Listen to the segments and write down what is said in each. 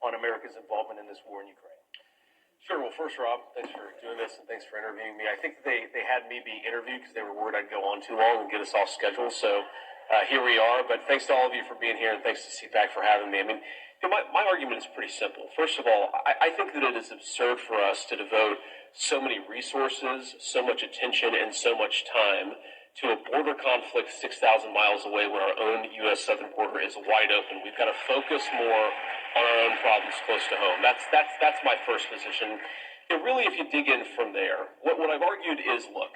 on America's involvement in this war in Ukraine? Sure. Well, first, Rob, thanks for doing this and thanks for interviewing me. I think they had me be interviewed because they were worried I'd go on too long and get us off schedule. So here we are. But thanks to all of you for being here, and thanks to CPAC for having me. I mean, my argument is pretty simple. First of all, I think that it is absurd for us to devote so many resources, so much attention, and so much time to a border conflict 6,000 miles away when our own U.S. southern border is wide open. We've got to focus more on our own problems close to home. That's my first position. Really, if you dig in from there, what I've argued is, look,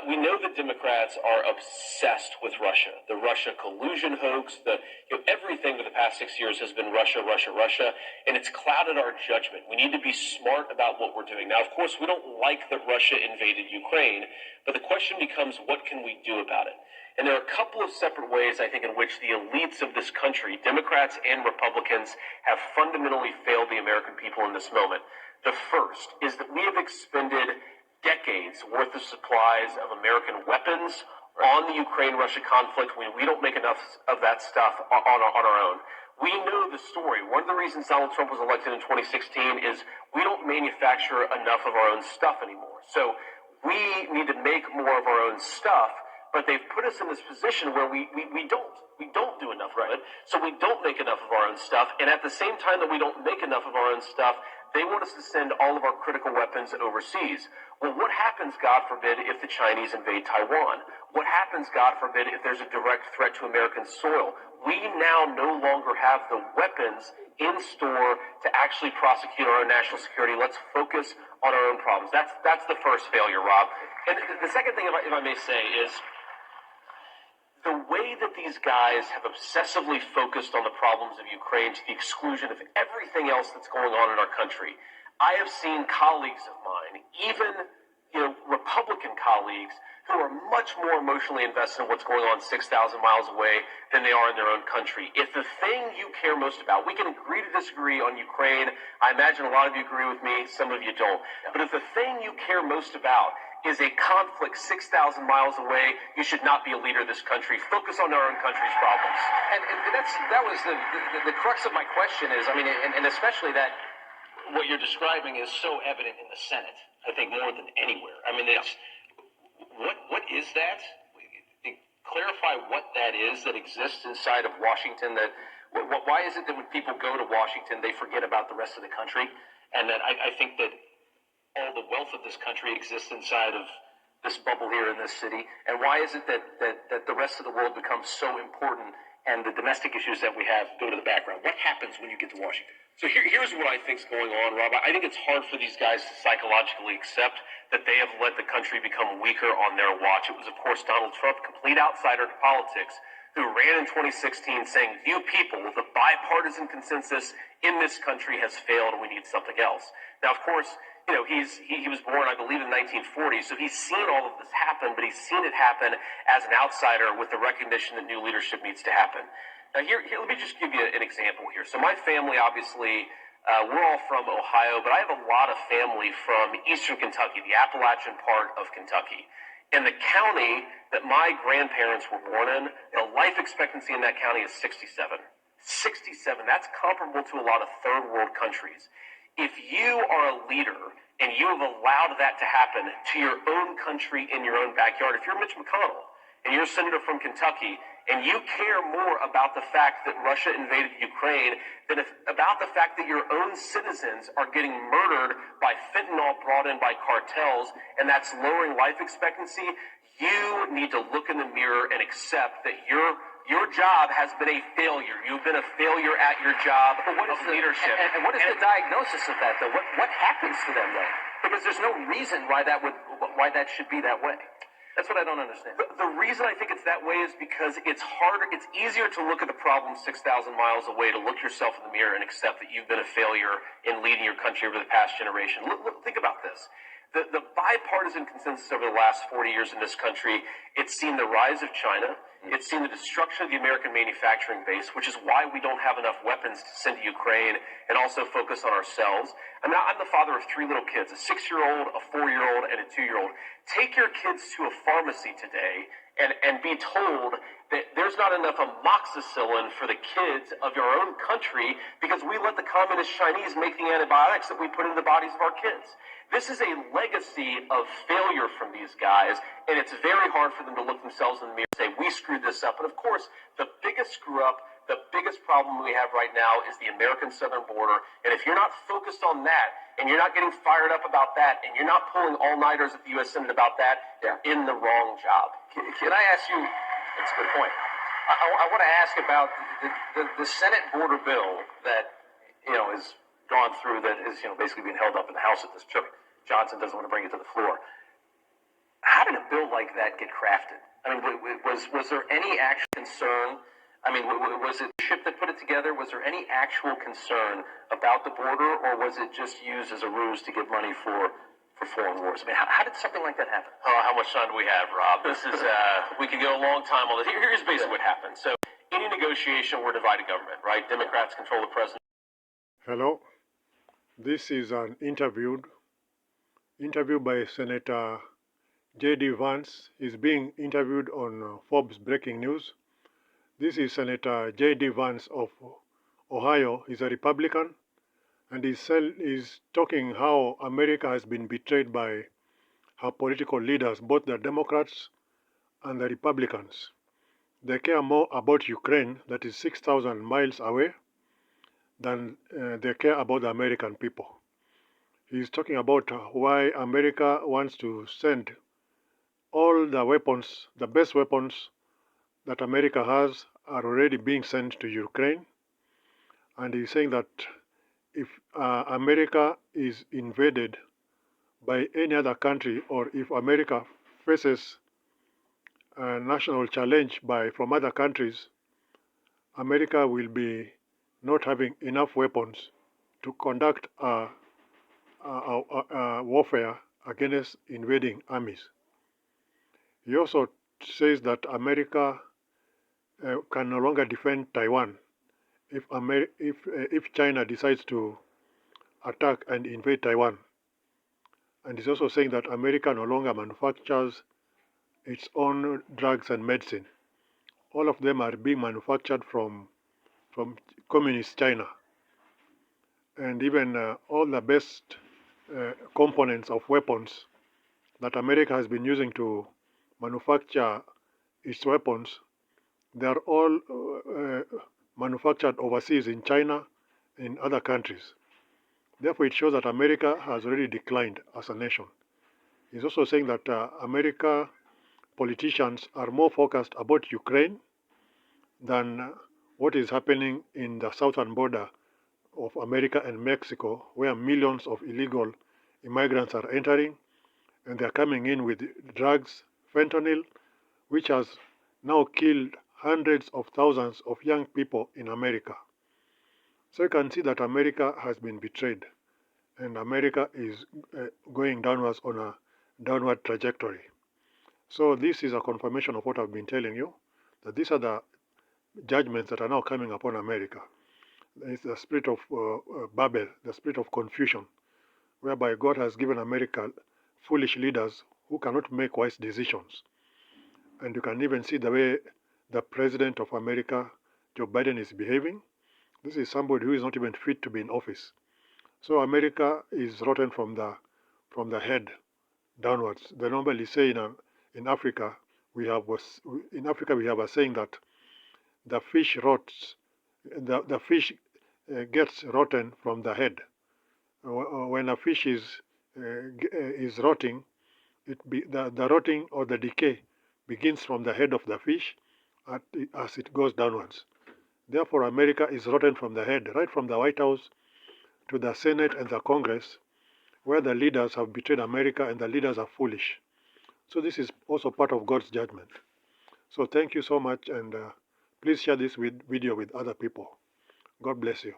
we know that Democrats are obsessed with Russia. The Russia collusion hoax, everything for the past 6 years has been Russia, Russia, Russia, and it's clouded our judgment. We need to be smart about what we're doing. Now, of course, we don't like that Russia invaded Ukraine, but the question becomes, what can we do about it? And there are a couple of separate ways, I think, in which the elites of this country, Democrats and Republicans, have fundamentally failed the American people in this moment. The first is that we have expended decades worth of supplies of American weapons on the Ukraine-Russia conflict when we don't make enough of that stuff on our own. We know the story. One of the reasons Donald Trump was elected in 2016 is we don't manufacture enough of our own stuff anymore. So we need to make more of our own stuff, but they've put us in this position where we don't do enough of it, so we don't make enough of our own stuff, and at the same time that we don't make enough of our own stuff, they want us to send all of our critical weapons overseas. Well, what happens, God forbid, if the Chinese invade Taiwan? What happens, God forbid, if there's a direct threat to American soil? We now no longer have the weapons in store to actually prosecute our own national security. Let's focus on our own problems. That's the first failure, Rob. And the second thing, if I may say, is the way that these guys have obsessively focused on the problems of Ukraine to the exclusion of everything else that's going on in our country. I have seen colleagues of mine, even Republican colleagues, who are much more emotionally invested in what's going on 6,000 miles away than they are in their own country. If the thing you care most about, we can agree to disagree on Ukraine. I imagine a lot of you agree with me, some of you don't. But if the thing you care most about is a conflict 6,000 miles away, you should not be a leader of this country. Focus on our own country's problems. And that was the crux of my question is, I mean, and especially that what you're describing is so evident in the Senate, I think, more than anywhere. I mean, it's what is that? Clarify what that is that exists inside of Washington. Why is it that when people go to Washington, they forget about the rest of the country? And that I think that all the wealth of this country exists inside of this bubble here in this city. And why is it that the rest of the world becomes so important and the domestic issues that we have go to the background? What happens when you get to Washington? So here's what I think is going on, Rob. I think it's hard for these guys to psychologically accept that they have let the country become weaker on their watch. It was, of course, Donald Trump, complete outsider to politics, who ran in 2016 saying, you people, the bipartisan consensus in this country has failed and we need something else. Now, of course, he was born, I believe, in 1940, so he's seen all of this happen, but he's seen it happen as an outsider with the recognition that new leadership needs to happen. Now, here, let me just give you an example here. So my family, obviously, we're all from Ohio, but I have a lot of family from eastern Kentucky, the Appalachian part of Kentucky. In the county that my grandparents were born in, the life expectancy in that county is 67. 67, that's comparable to a lot of third world countries. If you are a leader and you have allowed that to happen to your own country in your own backyard, if you're Mitch McConnell and you're a senator from Kentucky and you care more about the fact that Russia invaded Ukraine than about the fact that your own citizens are getting murdered by fentanyl brought in by cartels and that's lowering life expectancy, you need to look in the mirror and accept that your job has been a failure. You've been a failure at your job of leadership. And what is the diagnosis of that, though? What happens to them, then? Because there's no reason why that should be that way. That's what I don't understand. The reason I think it's that way is because it's harder, it's easier to look at the problem 6,000 miles away, to look yourself in the mirror and accept that you've been a failure in leading your country over the past generation. Think about this. The bipartisan consensus over the last 40 years in this country, it's seen the rise of China, it's seen the destruction of the American manufacturing base, which is why we don't have enough weapons to send to Ukraine, and also focus on ourselves. I mean, I'm the father of 3 little kids, a 6-year-old, a 4-year-old, and a 2-year-old. Take your kids to a pharmacy today and be told that there's not enough amoxicillin for the kids of your own country because we let the communist Chinese make the antibiotics that we put in the bodies of our kids. This is a legacy of failure from these guys, and it's very hard for them to look themselves in the mirror and say, we screwed this up. And of course, the biggest screw up, the biggest problem we have right now is the American southern border. And if you're not focused on that, and you're not getting fired up about that, and you're not pulling all-nighters at the U.S. Senate about that, you're in the wrong job. Can I ask you, that's a good point. I want to ask about the Senate border bill that, is gone through, that is, basically being held up in the House at this point. Johnson doesn't want to bring it to the floor. How did a bill like that get crafted? I mean, was there any actual concern? I mean, was it Chip that put it together? Was there any actual concern about the border, or was it just used as a ruse to get money for foreign wars? I mean, how did something like that happen? Oh, how much time do we have, Rob? This is, we could go a long time on this. Here's basically what happened. So, any negotiation, we're divided government, right? Democrats control the president. Hello, this is an interview by Senator J.D. Vance. He's being interviewed on Forbes Breaking News. This is Senator J.D. Vance of Ohio. He's a Republican, and he's talking how America has been betrayed by her political leaders, both the Democrats and the Republicans. They care more about Ukraine, that is 6,000 miles away, than they care about the American people. He's talking about why America wants to send all the weapons, the best weapons that America has are already being sent to Ukraine. And he's saying that if America is invaded by any other country, or if America faces a national challenge from other countries, America will be not having enough weapons to conduct warfare against invading armies. He also says that America can no longer defend Taiwan if China decides to attack and invade Taiwan. And he's also saying that America no longer manufactures its own drugs and medicine. All of them are being manufactured from communist China. And even all the best components of weapons that America has been using to manufacture its weapons, they are all manufactured overseas in China and in other countries. Therefore, it shows that America has already declined as a nation. He's also saying that America politicians are more focused about Ukraine than what is happening in the southern border of America and Mexico, where millions of illegal immigrants are entering, and they're coming in with drugs, fentanyl, which has now killed hundreds of thousands of young people in America. So you can see that America has been betrayed, and America is going downwards on a downward trajectory. So this is a confirmation of what I've been telling you, that these are the judgments that are now coming upon America. It's the spirit of Babel, the spirit of confusion, whereby God has given America foolish leaders who cannot make wise decisions. And you can even see the way the president of America, Joe Biden, is behaving. This is somebody who is not even fit to be in office. So America is rotten from the head downwards. They normally say in Africa we have a saying that the fish rots, the fish gets rotten from the head. When a fish is rotting, the rotting or the decay begins from the head of the fish as it goes downwards. Therefore, America is rotten from the head, right from the White House to the Senate and the Congress, where the leaders have betrayed America and the leaders are foolish. So this is also part of God's judgment. So thank you so much, and please share this video with other people. God bless you.